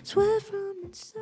sweat from inside.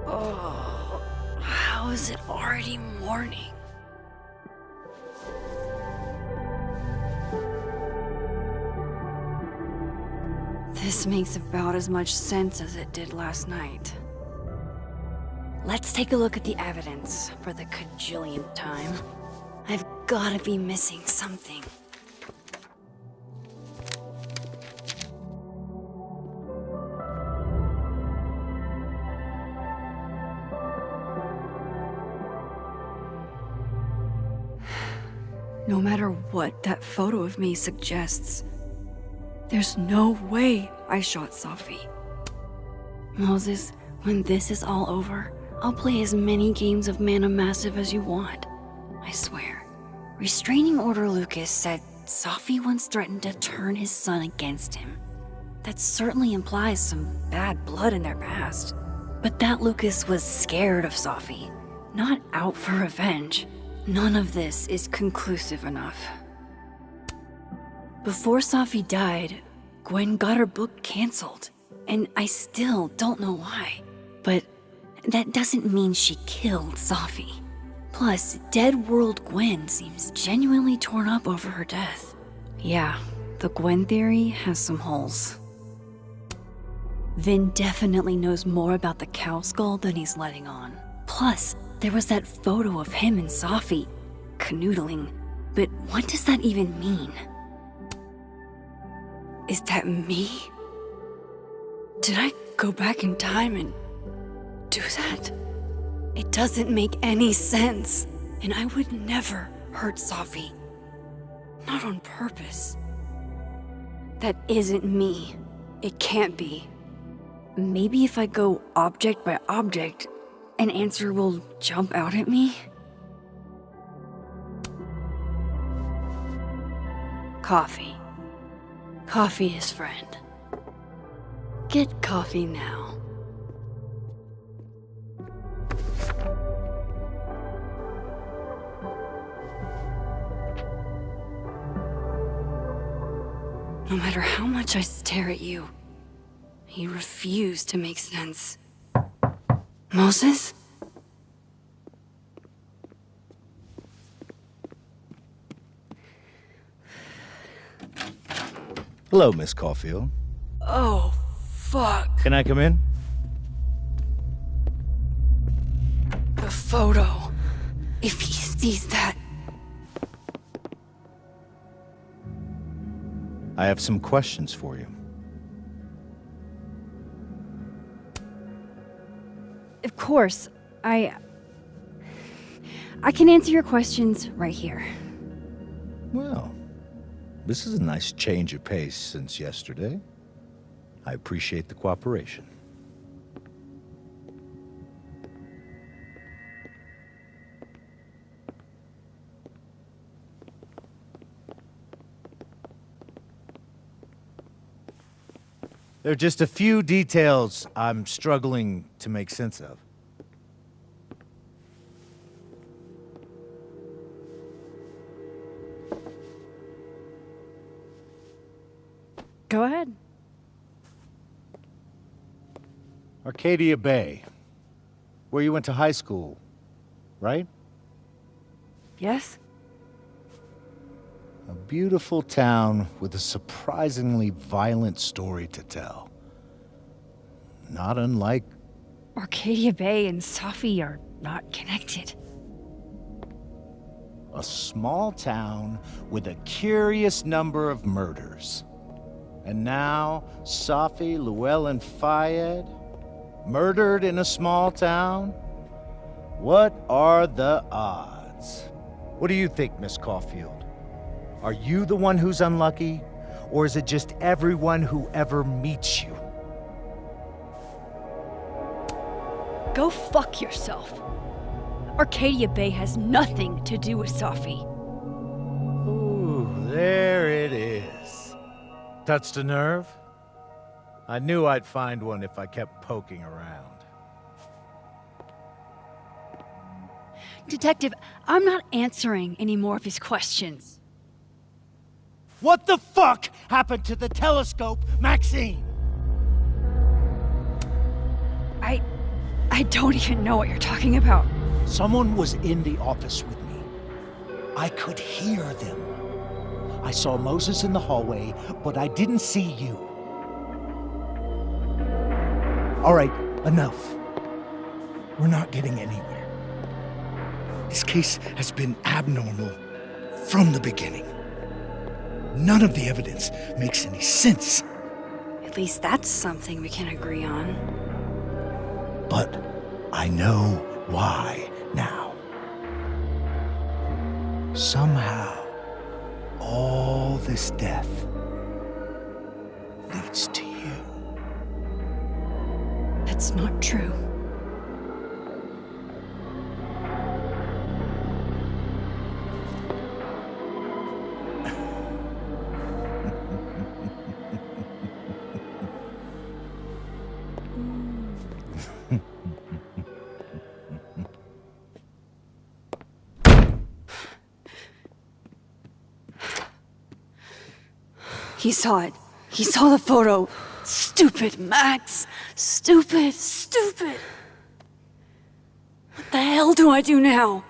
Oh, how is it already morning? This makes about as much sense as it did last night. Let's take a look at the evidence for the cajillionth time. I've gotta be missing something. No matter what that photo of me suggests, there's no way I shot Safi. Moses, when this is all over, I'll play as many games of Mana Massive as you want. I swear. Restraining Order Lucas said Safi once threatened to turn his son against him. That certainly implies some bad blood in their past. But that Lucas was scared of Safi, not out for revenge. None of this is conclusive enough. Before Safi died, Gwen got her book canceled, and I still don't know why. But that doesn't mean she killed Safi. Plus, Dead World Gwen seems genuinely torn up over her death. Yeah, the Gwen theory has some holes. Vin definitely knows more about the cow skull than he's letting on. Plus, there was that photo of him and Safi canoodling. But what does that even mean? Is that me? Did I go back in time and do that? It doesn't make any sense. And I would never hurt Safi. Not on purpose. That isn't me. It can't be. Maybe if I go object by object, an answer will jump out at me? Coffee. Coffee is friend. Get coffee now. No matter how much I stare at you, you refuse to make sense. Moses? Hello, Miss Caulfield. Oh, fuck. Can I come in? The photo. If he sees that... I have some questions for you. Of course, I can answer your questions right here. Well, this is a nice change of pace since yesterday. I appreciate the cooperation. There are just a few details I'm struggling to make sense of. Go ahead. Arcadia Bay, where you went to high school, right? Yes? beautiful town with a surprisingly violent story to tell. Not unlike... Arcadia Bay and Safi are not connected. a small town with a curious number of murders. And now, Safi, Llewellyn Fayed, murdered in a small town? What are the odds? What do you think, Miss Caulfield? Are you the one who's unlucky, or is it just everyone who ever meets you? Go fuck yourself. Arcadia Bay has nothing to do with Safi. Ooh, there it is. Touched a nerve? I knew I'd find one if I kept poking around. Detective, I'm not answering any more of his questions. What the fuck happened to the telescope, Maxine? I don't even know what you're talking about. Someone was in the office with me. I could hear them. I saw Moses in the hallway, but I didn't see you. All right, enough. We're not getting anywhere. This case has been abnormal from the beginning. None of the evidence makes any sense. At least that's something we can agree on. But I know why now. Somehow, all this death leads to you. That's not true. He saw it. He saw the photo. Stupid, Max. Stupid, stupid. What the hell do I do now?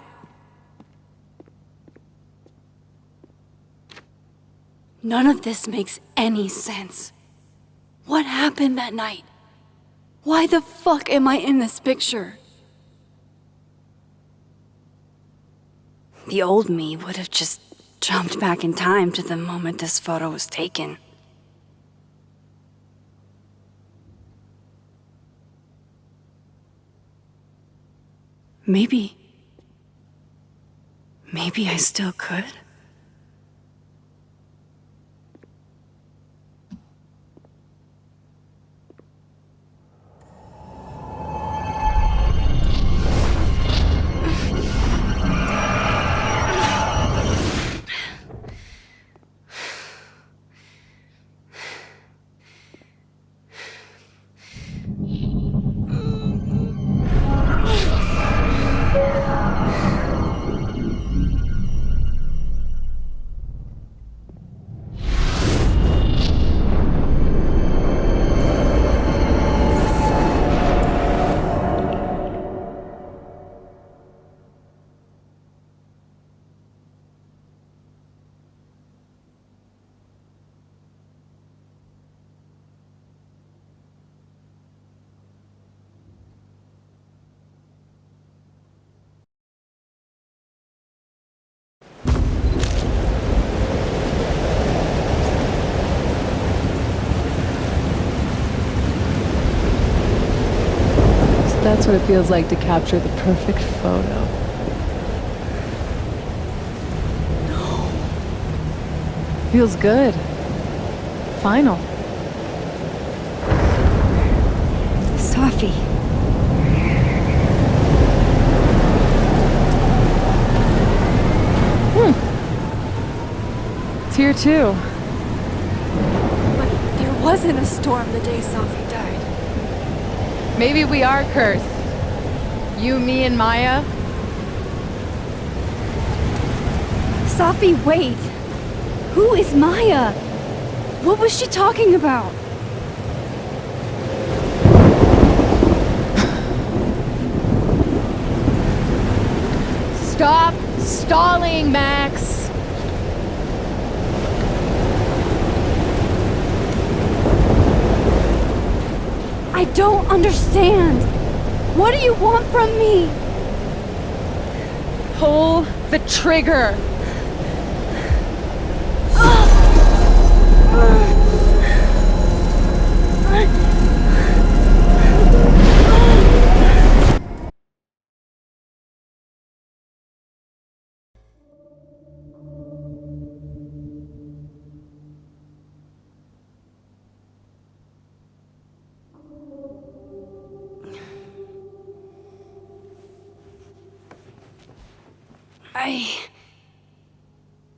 None of this makes any sense. What happened that night? Why the fuck am I in this picture? The old me would have just jumped back in time to the moment this photo was taken. Maybe I still could. That's what it feels like to capture the perfect photo. No. Feels good. Final. Safi. It's here too. But there wasn't a storm the day Safi died. Maybe we are cursed. You, me, and Maya. Safi, wait! Who is Maya? What was she talking about? Stop stalling, Max! understand. What do you want from me? Pull the trigger.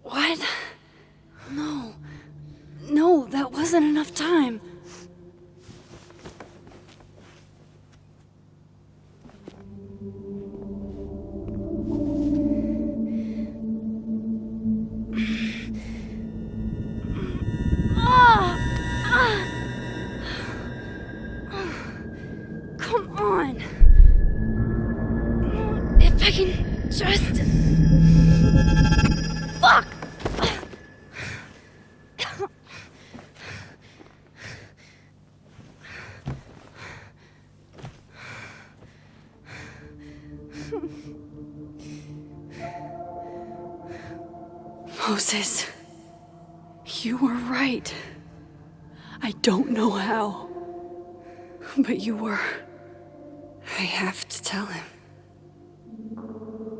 What? No. No, that wasn't enough time. Come on. If I can just... Fuck! Moses, you were right. I don't know how, but you were. I have to tell him.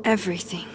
Everything.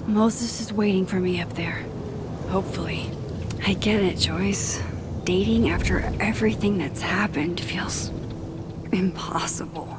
Moses is waiting for me up there. Hopefully. I get it, Joyce. Dating after everything that's happened feels impossible.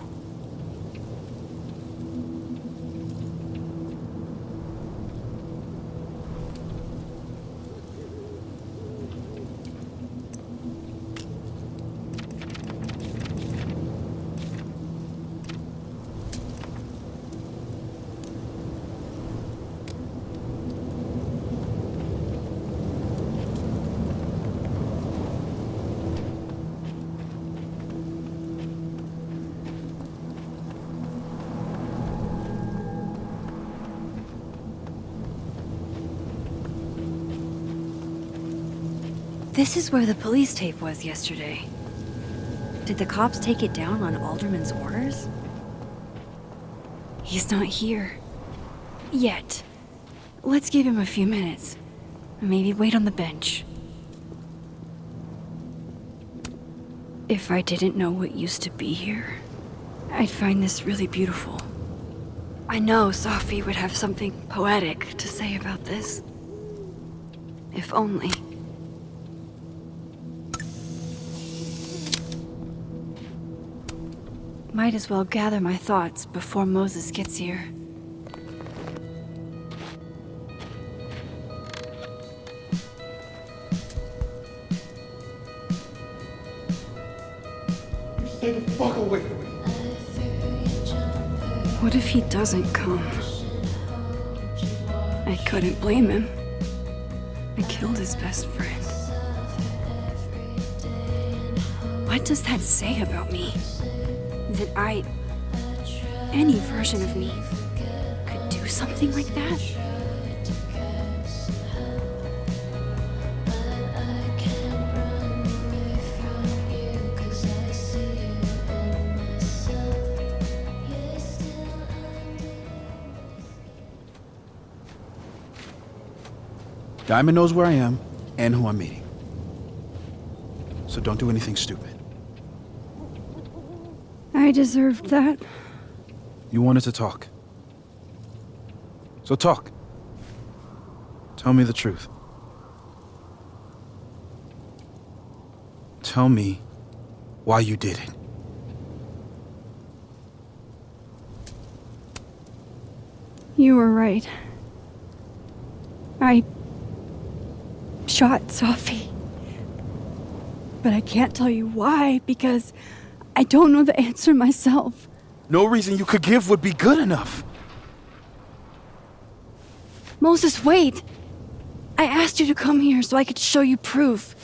This is where the police tape was yesterday. Did the cops take it down on Alderman's orders? He's not here. Yet. Let's give him a few minutes. Maybe wait on the bench. If I didn't know what used to be here, I'd find this really beautiful. I know Sophie would have something poetic to say about this. If only. Might as well gather my thoughts before Moses gets here. Stay the fuck away from me. What if he doesn't come? I couldn't blame him. I killed his best friend. What does that say about me? That any version of me, could do something like that? Diamond knows where I am and who I'm meeting. So don't do anything stupid. I deserved that. You wanted to talk. So talk. Tell me the truth. Tell me why you did it. You were right. I shot Sophie. But I can't tell you why, because I don't know the answer myself. No reason you could give would be good enough. Moses, wait! I asked you to come here so I could show you proof.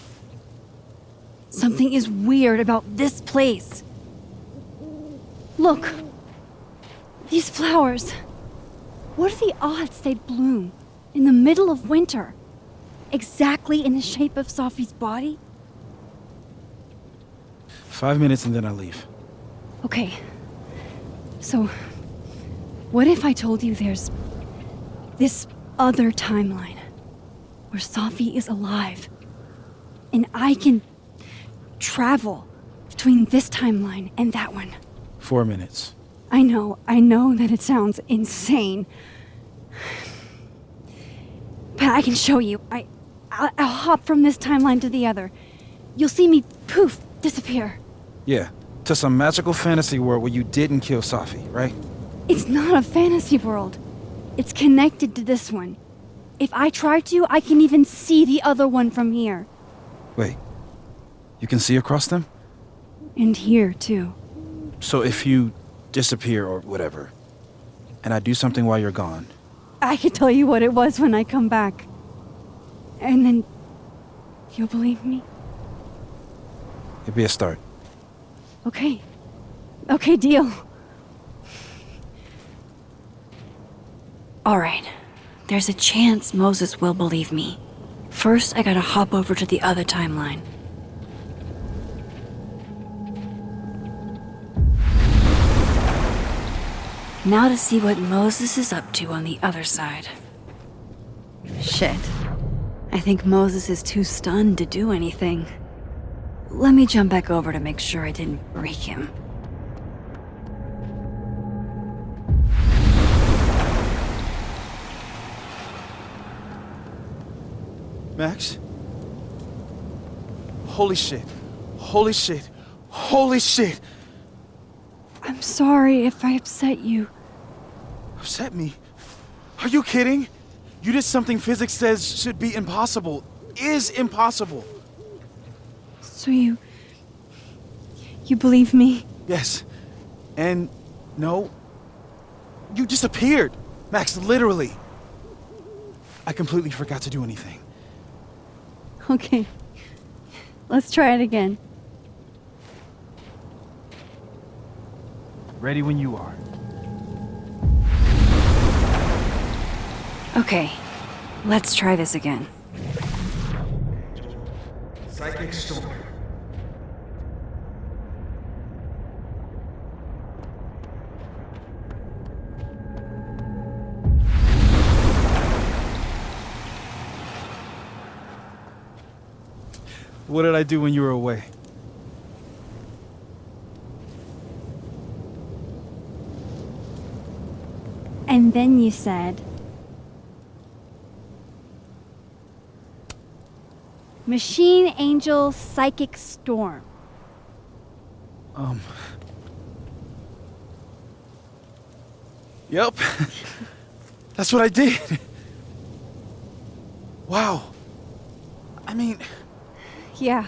Something is weird about this place. Look. These flowers. What are the odds they'd bloom in the middle of winter? Exactly in the shape of Sophie's body? 5 minutes and then I leave. Okay. So, what if I told you there's this other timeline where Sophie is alive and I can travel between this timeline and that one? 4 minutes. I know that it sounds insane. But I can show you. I'll hop from this timeline to the other. You'll see me, poof, disappear. Yeah, to some magical fantasy world where you didn't kill Sophie, right? It's not a fantasy world. It's connected to this one. If I try to, I can even see the other one from here. Wait, you can see across them? And here, too. So if you disappear or whatever, and I do something while you're gone, I can tell you what it was when I come back. And then you'll believe me? it'd be a start. Okay. Okay, deal. All right. There's a chance Moses will believe me. First, I gotta hop over to the other timeline. Now to see what Moses is up to on the other side. Shit. I think Moses is too stunned to do anything. Let me jump back over to make sure I didn't break him. Max? Holy shit. Holy shit. Holy shit! I'm sorry if I upset you. Upset me? Are you kidding? You did something physics says should be impossible. Is impossible. So you believe me? Yes. And no. You disappeared. Max, literally. I completely forgot to do anything. Okay. Let's try it again. Ready when you are. Okay. Let's try this again. Psychic storm. What did I do when you were away? And then you said... Machine Angel Psychic Storm. Yep. That's what I did. Wow. I mean... Yeah,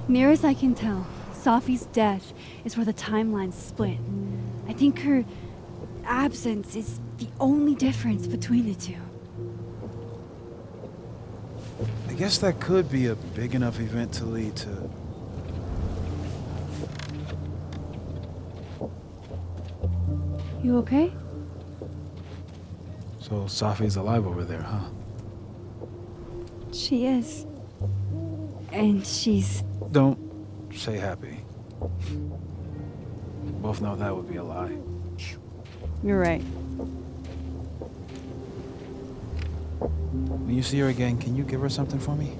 near as I can tell, Safi's death is where the timelines split. I think her absence is the only difference between the two. I guess that could be a big enough event to lead to... You okay? So Safi's alive over there, huh? She is. And she's... Don't say happy. We both know that would be a lie. You're right. When you see her again, can you give her something for me?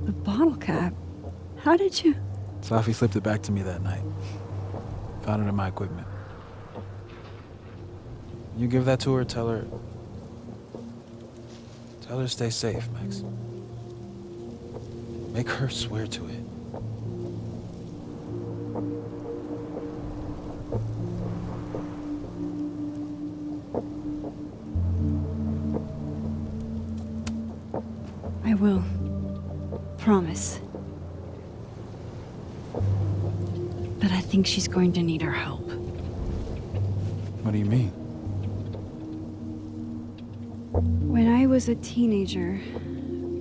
The bottle cap? How did you... Safi slipped it back to me that night. Found it in my equipment. You give that to her, tell her to stay safe, Max. Make her swear to it. I will. Promise. But I think she's going to need our help. What do you mean? When I was a teenager,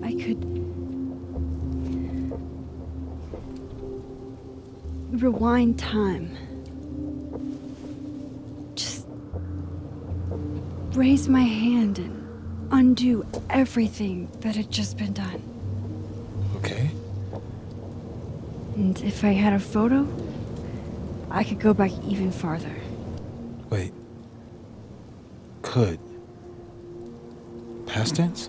I could rewind time. Just raise my hand and undo everything that had just been done. Okay. And if I had a photo, I could go back even farther. Wait. Could. Past tense?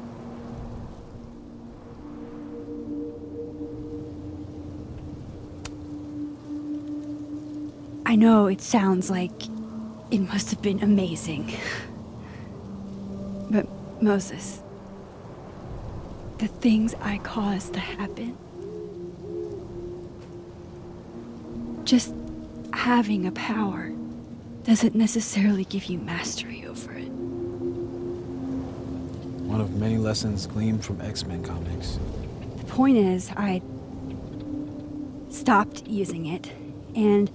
I know it sounds like it must have been amazing. But Moses, the things I caused to happen, just having a power doesn't necessarily give you mastery over it. One of many lessons gleaned from X-Men comics. The point is, I stopped using it, and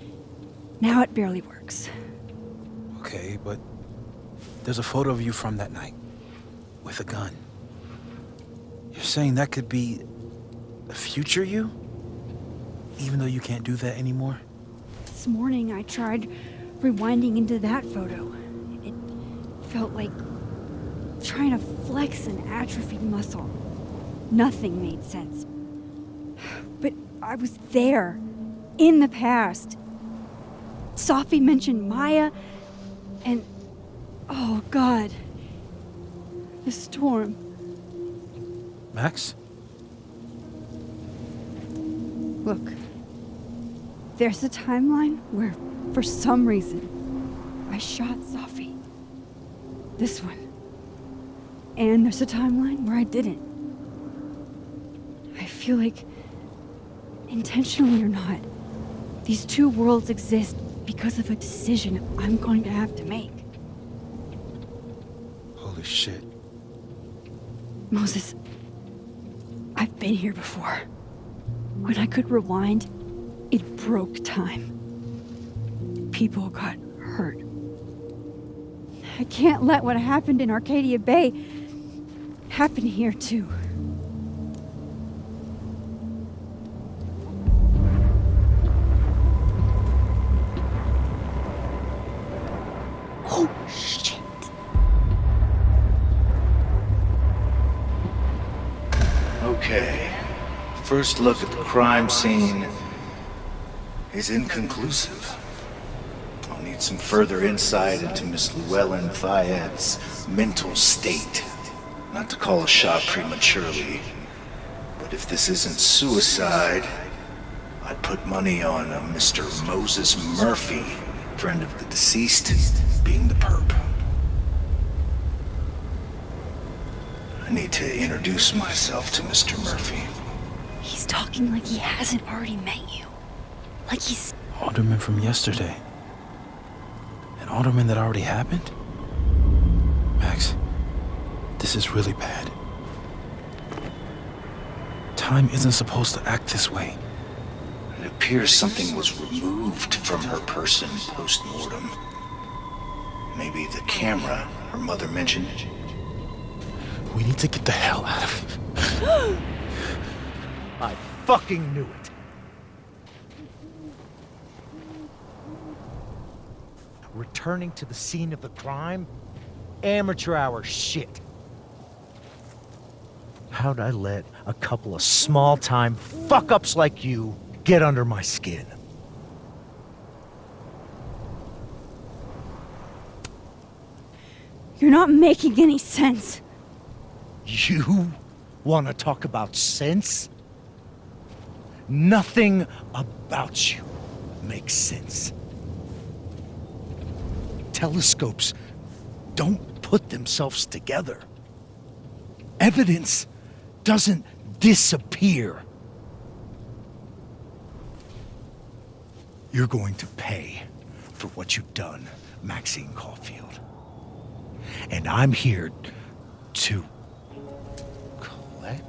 now it barely works. Okay, but there's a photo of you from that night. With a gun. You're saying that could be a future you? Even though you can't do that anymore? This morning I tried rewinding into that photo. It felt like trying to flex an atrophied muscle. Nothing made sense. But I was there, in the past. Safi mentioned Maya, and oh God, the storm. Max? Look, there's a timeline where, for some reason, I shot Safi. This one. And there's a timeline where I didn't. I feel like, intentionally or not, these two worlds exist because of a decision I'm going to have to make. Holy shit. Moses, I've been here before. When I could rewind, it broke time. People got hurt. I can't let what happened in Arcadia Bay happen here too. Oh, shit. Okay. First look at the crime scene is inconclusive. I'll need some further insight into Miss Llewellyn Fayette's mental state. Not to call a shot prematurely, but if this isn't suicide, I'd put money on a Mr. Moses Murphy, friend of the deceased, being the perp. I need to introduce myself to Mr. Murphy. He's talking like he hasn't already met you. Like he's... Alderman from yesterday. An alderman that already happened? Max, this is really bad. Time isn't supposed to act this way. It appears something was removed from her person post-mortem. Maybe the camera her mother mentioned. We need to get the hell out of here. I fucking knew it. Returning to the scene of the crime? Amateur hour shit. How'd I let a couple of small-time fuck-ups like you get under my skin? You're not making any sense. You want to talk about sense? Nothing about you makes sense. Telescopes don't put themselves together. Evidence doesn't disappear. You're going to pay for what you've done, Maxine Caulfield. And I'm here to collect.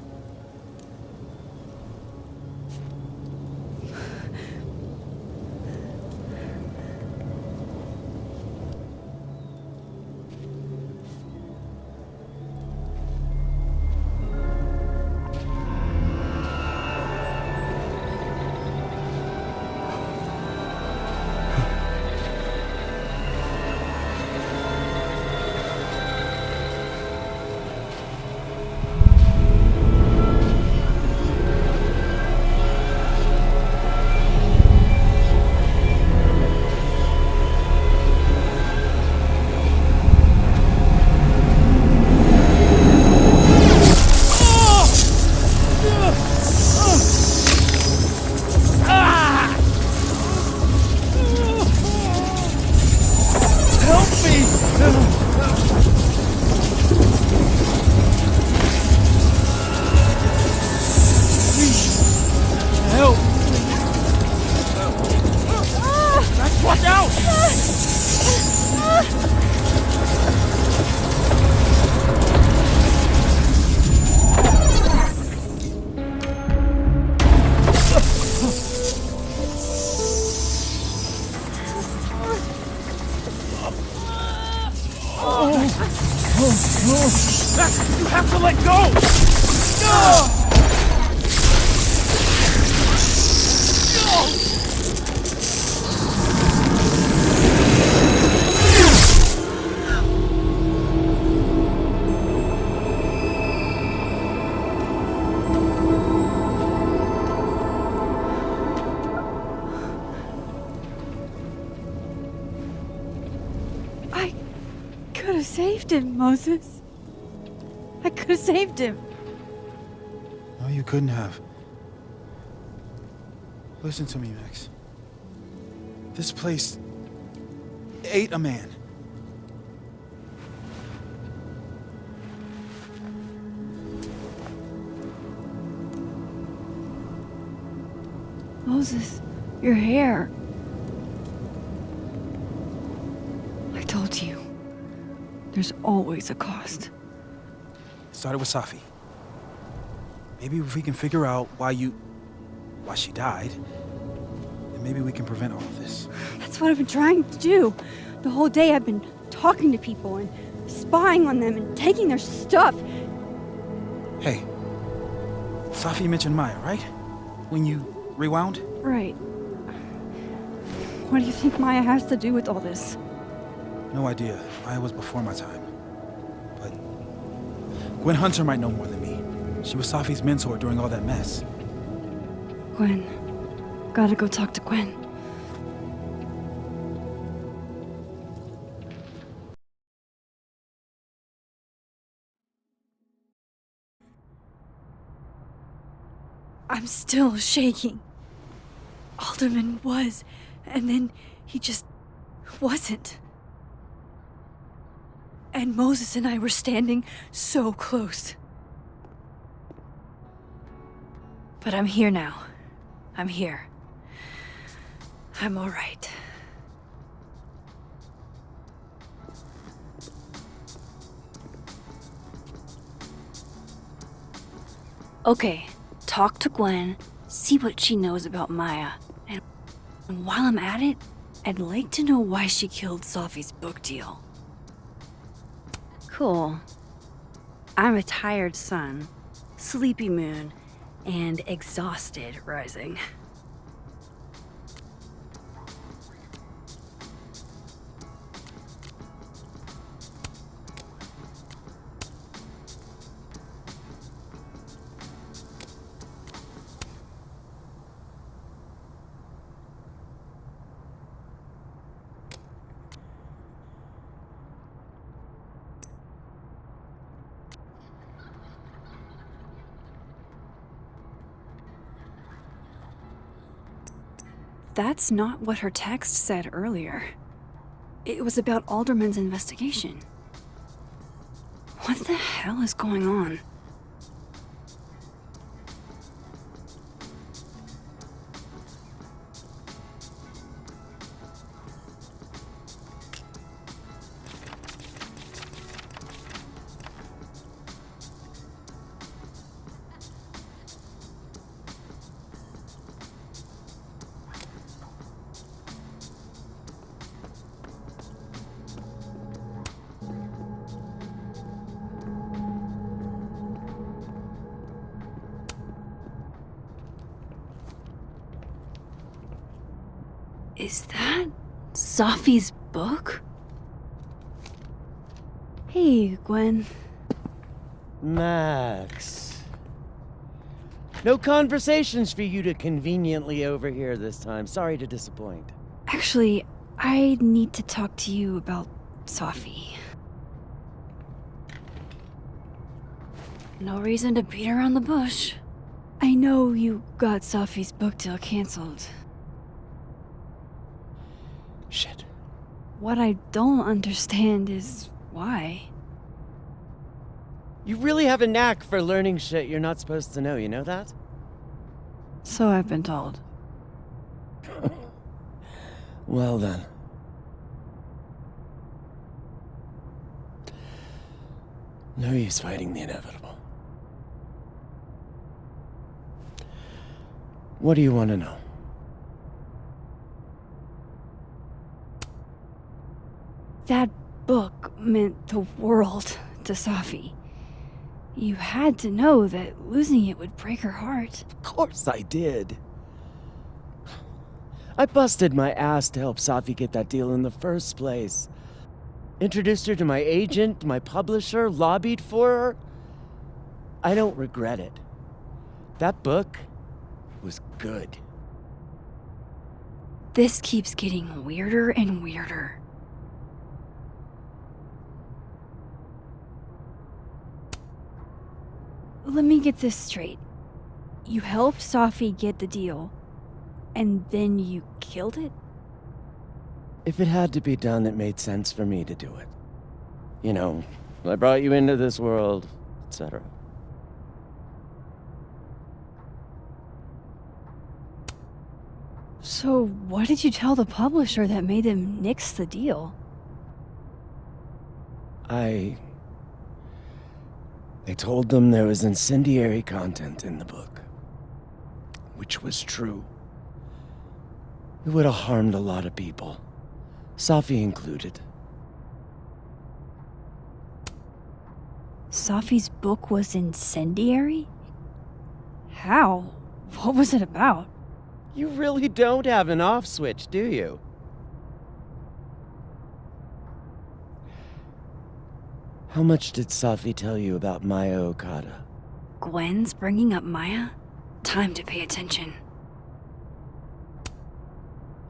You have to let go! I could have saved him, Moses. I could have saved him. No, you couldn't have. Listen to me, Max. This place ate a man. Moses, your hair. I told you. There's always a cost. It started with Safi. Maybe if we can figure out why she died, then maybe we can prevent all of this. That's what I've been trying to do. The whole day I've been talking to people and spying on them and taking their stuff. Hey, Safi mentioned Maya, right? When you rewound? Right. What do you think Maya has to do with all this? No idea. Maya was before my time. But Gwen Hunter might know more than me. She was Safi's mentor during all that mess. Gwen. Gotta go talk to Gwen. I'm still shaking. Alderman was, and then he just wasn't. And Moses and I were standing so close. But I'm here now. I'm here. I'm all right. Okay, talk to Gwen, see what she knows about Maya. And while I'm at it, I'd like to know why she killed Sophie's book deal. Cool. I'm a tired sun, sleepy moon, and exhausted rising. That's not what her text said earlier. It was about Alderman's investigation. What the hell is going on? Is that Sophie's book? Hey, Gwen. Max. No conversations for you to conveniently overhear this time. Sorry to disappoint. Actually, I need to talk to you about Sophie. No reason to beat around the bush. I know you got Sophie's book deal canceled. Shit. What I don't understand is why. You really have a knack for learning shit you're not supposed to know, you know that? So I've been told. Well then. No use fighting the inevitable. What do you want to know? That book meant the world to Sophie. You had to know that losing it would break her heart. Of course I did. I busted my ass to help Safi get that deal in the first place. Introduced her to my agent, my publisher, lobbied for her. I don't regret it. That book was good. This keeps getting weirder and weirder. Let me get this straight. You helped Sophie get the deal, and then you killed it? If it had to be done, it made sense for me to do it. You know, I brought you into this world, etc. So what did you tell the publisher that made them nix the deal? I told them there was incendiary content in the book, which was true. It would have harmed a lot of people, Safi included. Sophie's book was incendiary? How? What was it about? You really don't have an off switch, do you? How much did Safi tell you about Maya Okada? Gwen's bringing up Maya? Time to pay attention.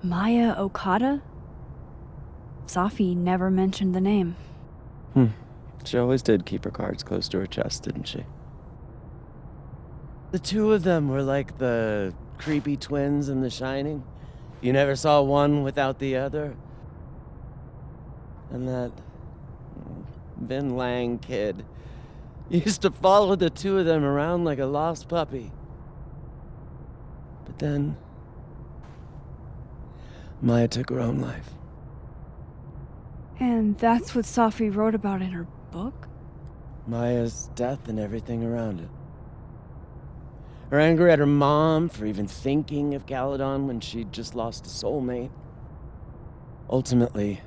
Maya Okada? Safi never mentioned the name. She always did keep her cards close to her chest, didn't she? The two of them were like the creepy twins in The Shining. You never saw one without the other. And that Vin Lang kid used to follow the two of them around like a lost puppy. But then Maya took her own life. And that's what Safi wrote about in her book? Maya's death and everything around it. Her anger at her mom for even thinking of Caledon when she'd just lost a soulmate. Ultimately,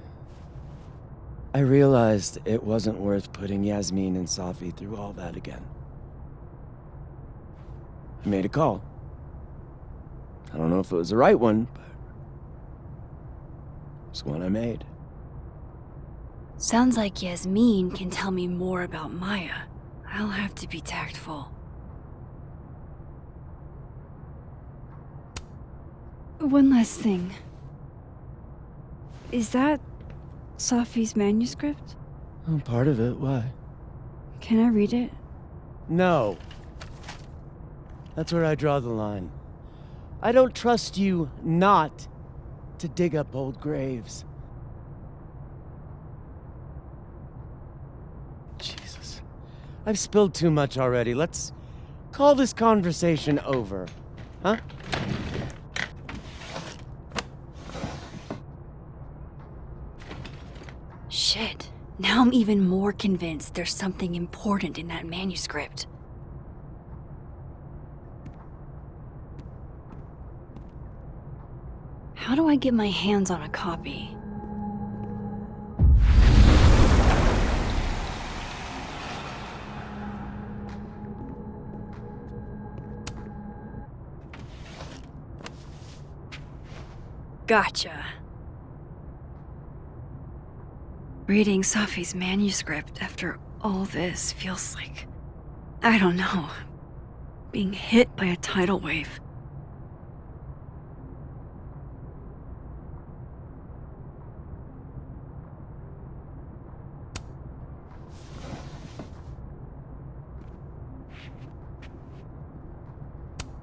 I realized it wasn't worth putting Yasmin and Safi through all that again. I made a call. I don't know if it was the right one, but it's one I made. Sounds like Yasmin can tell me more about Maya. I'll have to be tactful. One last thing. Is that Safi's manuscript? Oh, part of it, why? Can I read it? No. That's where I draw the line. I don't trust you not to dig up old graves. Jesus. I've spilled too much already. Let's call this conversation over. Huh? Shit. Now I'm even more convinced there's something important in that manuscript. How do I get my hands on a copy? Gotcha. Reading Safi's manuscript after all this feels like, I don't know, being hit by a tidal wave.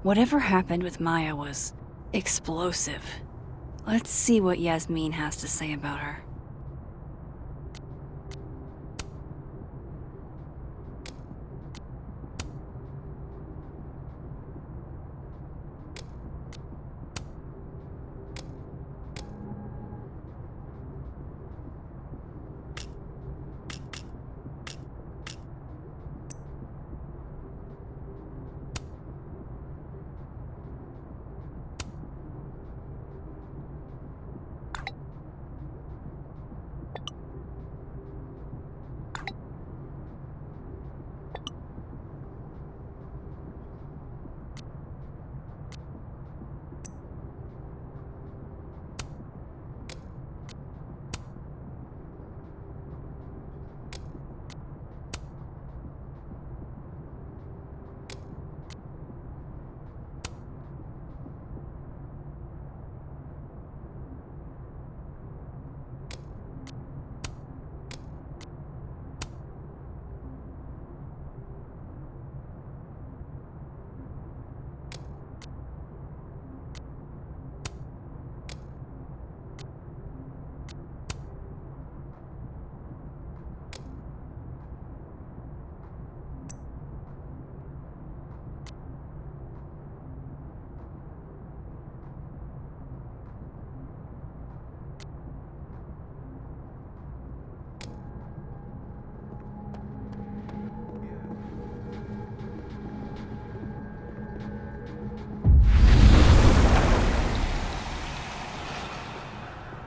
Whatever happened with Maya was explosive. Let's see what Yasmin has to say about her.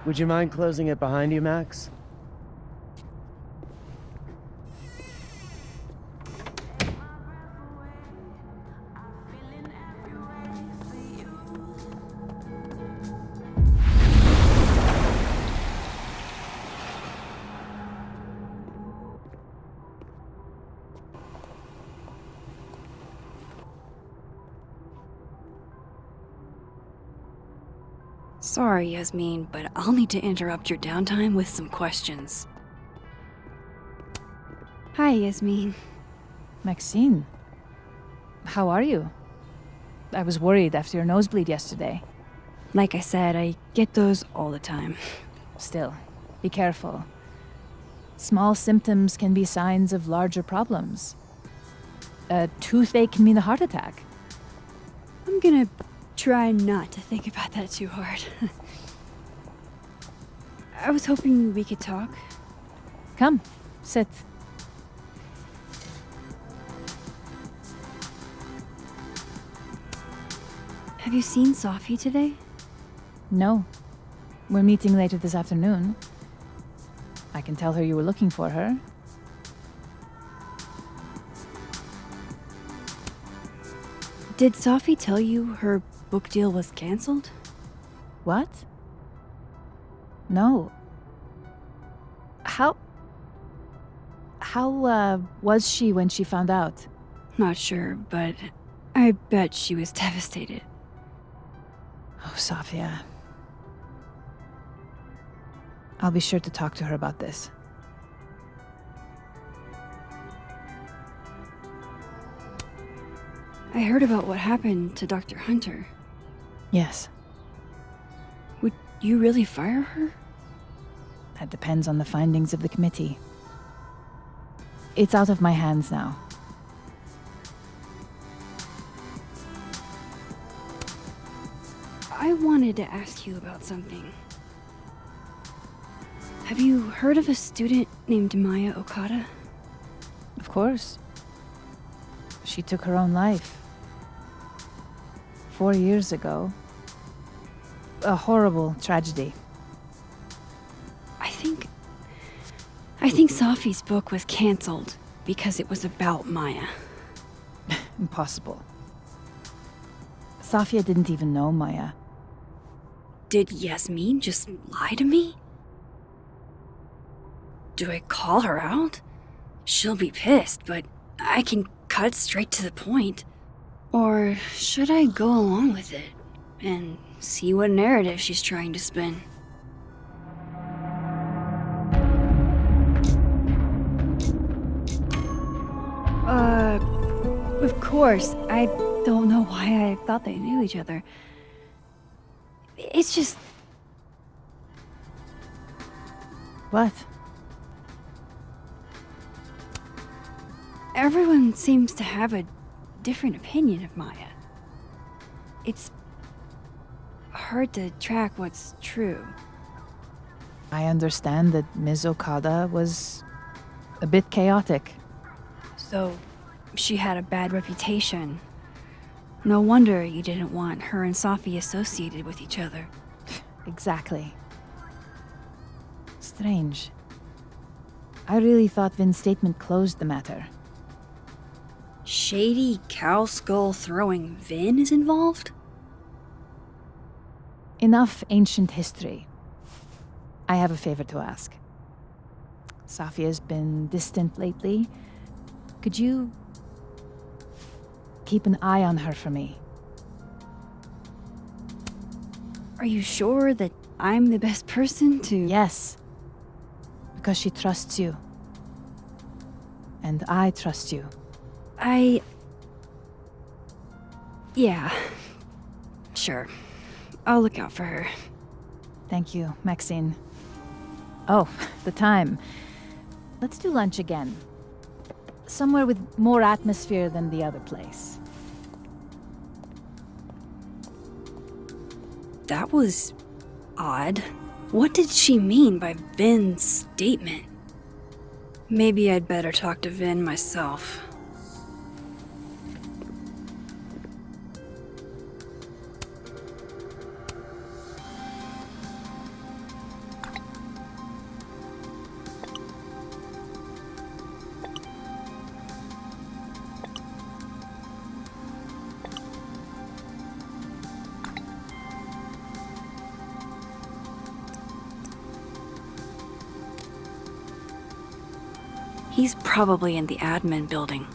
Would you mind closing it behind you, Max? Sorry, Yasmin, but I'll need to interrupt your downtime with some questions. Hi, Yasmin. Maxine, how are you? I was worried after your nosebleed yesterday. Like I said, I get those all the time. Still, be careful. Small symptoms can be signs of larger problems. A toothache can mean a heart attack. I'm gonna try not to think about that too hard. I was hoping we could talk. Come, sit. Have you seen Sophie today? No. We're meeting later this afternoon. I can tell her you were looking for her. Did Sophie tell you her book deal was cancelled? What? No. How was she when she found out? Not sure, but I bet she was devastated. Oh, Safia. I'll be sure to talk to her about this. I heard about what happened to Dr. Hunter. Yes, Would you really fire her? that depends on the findings of the committee. It's out of my hands now. I wanted to ask you about something. Have you heard of a student named Maya Okada? Of course. She took her own life. 4 years ago. A horrible tragedy. I think Sophie's book was cancelled because it was about Maya. Impossible. Safia didn't even know Maya. Did Yasmin just lie to me? Do I call her out? She'll be pissed, but I can cut straight to the point. Or should I go along with it and see what narrative she's trying to spin? Of course. I don't know why I thought they knew each other. It's just... What? Everyone seems to have a different opinion of Maya. It's hard to track what's true. I understand that Ms. Okada was a bit chaotic. So, she had a bad reputation. No wonder you didn't want her and Sophie associated with each other. Exactly. Strange. I really thought Vin's statement closed the matter. Shady cow skull throwing Vin is involved? Enough ancient history. I have a favor to ask. Safia's been distant lately. Could you keep an eye on her for me? Are you sure that I'm the best person to... Yes. Because she trusts you. And I trust you. Yeah. Sure. I'll look out for her. Thank you, Maxine. Oh, the time. Let's do lunch again. Somewhere with more atmosphere than the other place. That was odd. What did she mean by Vin's statement? Maybe I'd better talk to Vin myself. He's probably in the admin building.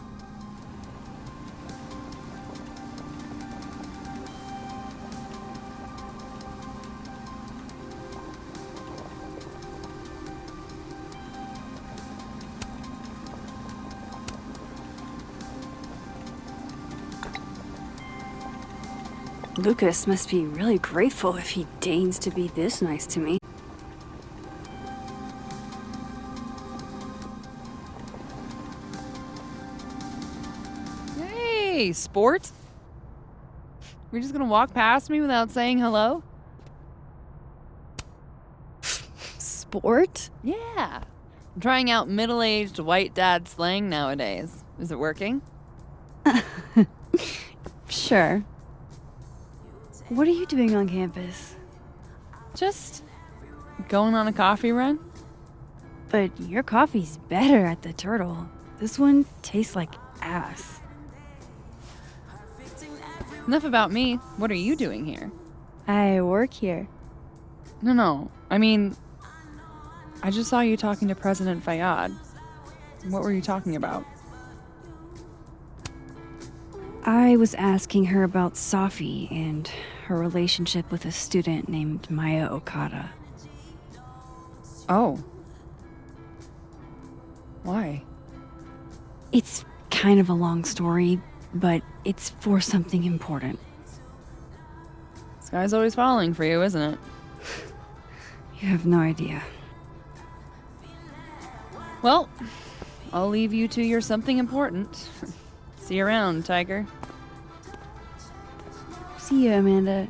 Lucas must be really grateful if he deigns to be this nice to me. Hey, sport. We're just gonna walk past me without saying hello? Sport? Yeah. I'm trying out middle-aged white dad slang nowadays. Is it working? Sure. What are you doing on campus? Just going on a coffee run? But your coffee's better at the Turtle. This one tastes like ass. Enough about me. What are you doing here? I work here. No. I mean, I just saw you talking to President Fayyad. What were you talking about? I was asking her about Safi and her relationship with a student named Maya Okada. Oh. Why? It's kind of a long story, but it's for something important. This guy's always falling for you, isn't it? You have no idea. Well, I'll leave you to your something important. See you around, Tiger. See you, Amanda.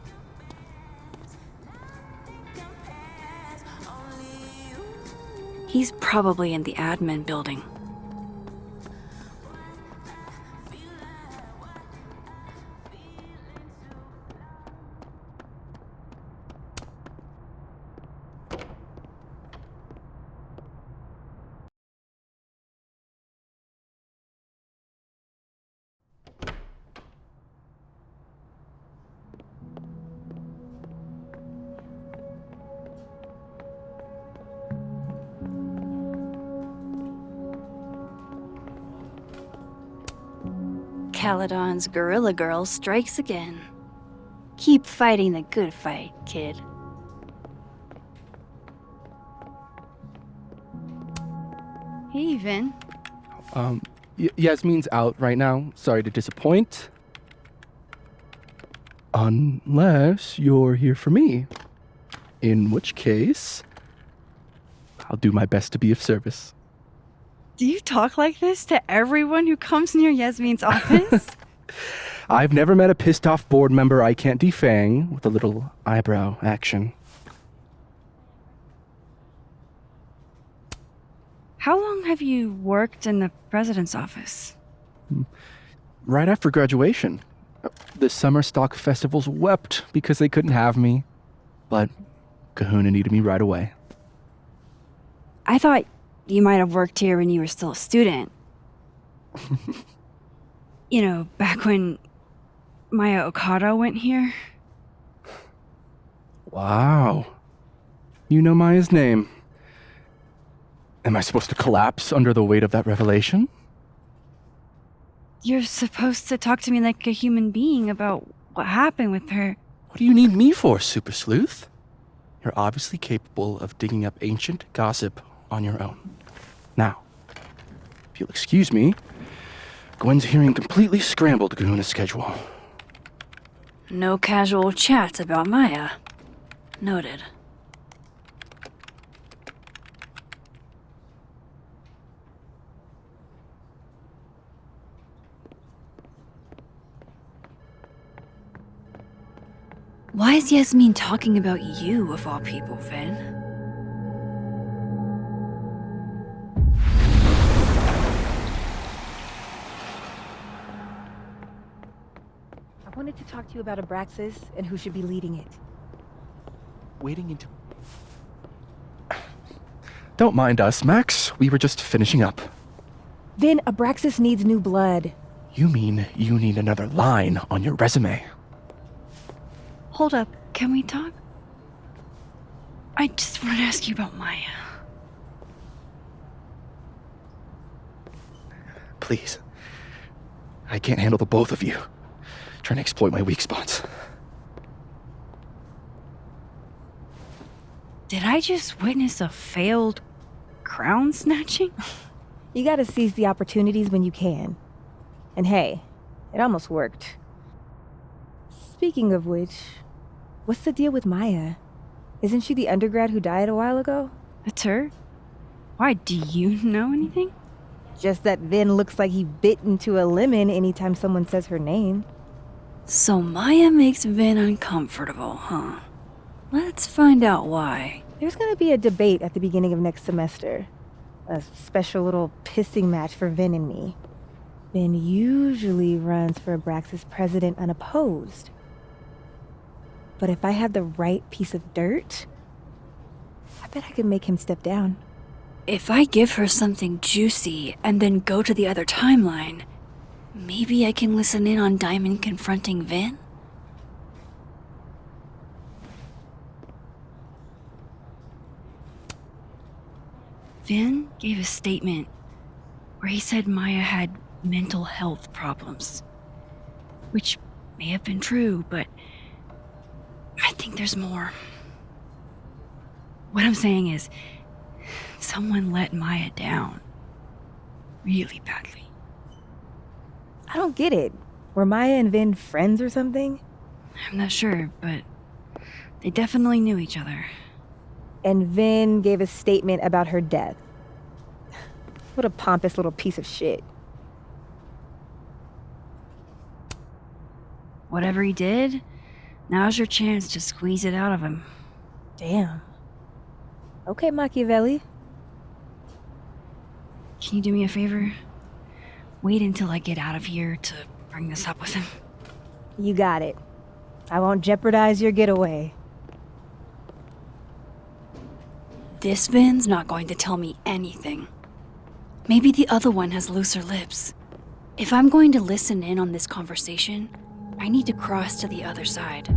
He's probably in the admin building. Caledon's Gorilla Girl strikes again. Keep fighting the good fight, kid. Hey, Vin. Yasmin's out right now. Sorry to disappoint. Unless you're here for me. In which case, I'll do my best to be of service. Do you talk like this to everyone who comes near Yasmin's office? I've never met a pissed off board member I can't defang with a little eyebrow action. How long have you worked in the president's office? Right after graduation. The summer stock festivals wept because they couldn't have me. But Kahuna needed me right away. I thought you might have worked here when you were still a student. You know, back when Maya Okada went here. Wow. You know Maya's name. Am I supposed to collapse under the weight of that revelation? You're supposed to talk to me like a human being about what happened with her. What do you need me for, Super Sleuth? You're obviously capable of digging up ancient gossip on your own. Now, if you'll excuse me, Gwen's hearing completely scrambled Kahuna's schedule. No casual chats about Maya. Noted. Why is Yasmin talking about you, of all people, Vin? I wanted to talk to you about Abraxas and who should be leading it. Waiting until... Don't mind us, Max. We were just finishing up. Vin, Abraxas needs new blood. You mean you need another line on your resume? Hold up, can we talk? I just want to ask you about Maya. Please. I can't handle the both of you. Trying to exploit my weak spots. Did I just witness a failed crown snatching? You gotta seize the opportunities when you can. And hey, it almost worked. Speaking of which, what's the deal with Maya? Isn't she the undergrad who died a while ago? That's her? Why, do you know anything? Just that Vin looks like he bit into a lemon anytime someone says her name. So Maya makes Vin uncomfortable, huh? Let's find out why. There's gonna be a debate at the beginning of next semester. A special little pissing match for Vin and me. Vin usually runs for Abraxas president unopposed. But if I had the right piece of dirt, I bet I could make him step down. If I give her something juicy and then go to the other timeline, maybe I can listen in on Diamond confronting Vin? Vin gave a statement where he said Maya had mental health problems. Which may have been true, but I think there's more. What I'm saying is, someone let Maya down. Really badly. I don't get it. Were Maya and Vin friends or something? I'm not sure, but they definitely knew each other. And Vin gave a statement about her death. What a pompous little piece of shit. Whatever he did, now's your chance to squeeze it out of him. Damn. Okay, Machiavelli. Can you do me a favor? Wait until I get out of here to bring this up with him. You got it. I won't jeopardize your getaway. This Vin's not going to tell me anything. Maybe the other one has looser lips. If I'm going to listen in on this conversation, I need to cross to the other side.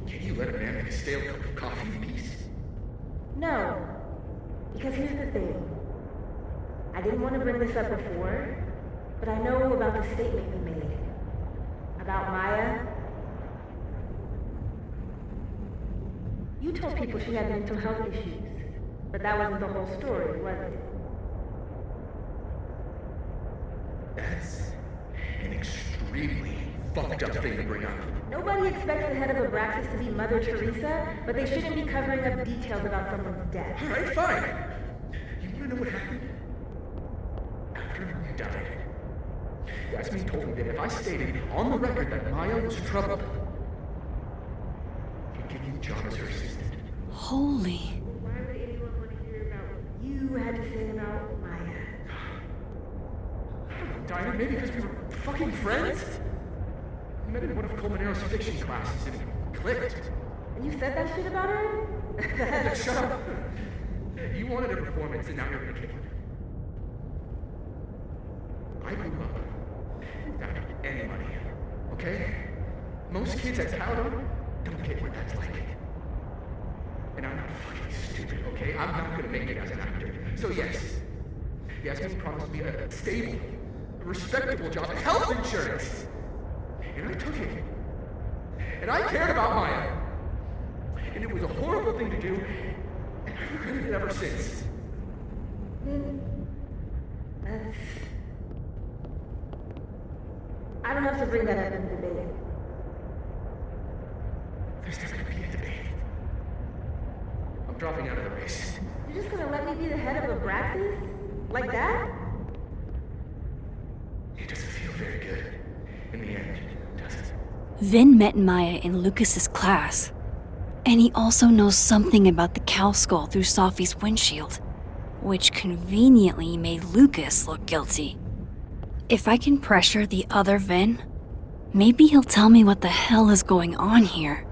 Can you let a man make a stale cup of coffee in peace? No. Because here's the thing. I didn't want to bring this up before, but I know about the statement you made. About Maya. You told people she had mental health issues, but that wasn't the whole story, was it? That's an extremely fucked up thing to bring up. Nobody expects the head of Abraxas to be Mother Teresa, but they shouldn't be covering up details about someone's death. Alright, fine. You wanna know what happened? After Maya died, Yasmin told me that if I stated on the record that Maya was troubled, he'd give you a job as her assistant. Holy. Why would anyone want to hear about what you had to say about Maya? I don't know, Diamond, maybe because we were fucking friends? We met in one of Colmenaro's fiction classes and it clicked. And you said that shit about her? Shut up. You wanted a performance and now you're gonna kill it. I grew up without any money, okay? Most kids at Paladon don't get what that's like. And I'm not fucking stupid, okay? I'm not gonna make it as an actor. So yes, Yasmin promised me a stable, respectable job and health insurance. And I took it. And I cared about Maya. And it was a horrible thing to do, and I've regretted it ever since. I don't have to bring that up in the debate. There's never gonna be a debate. I'm dropping out of the race. You're just gonna let me be the head of Abraxas? Like that? It doesn't feel very good in the end, does it? Vin met Maya in Lucas's class. And he also knows something about the cow skull through Sophie's windshield, which conveniently made Lucas look guilty. If I can pressure the other Vin, maybe he'll tell me what the hell is going on here.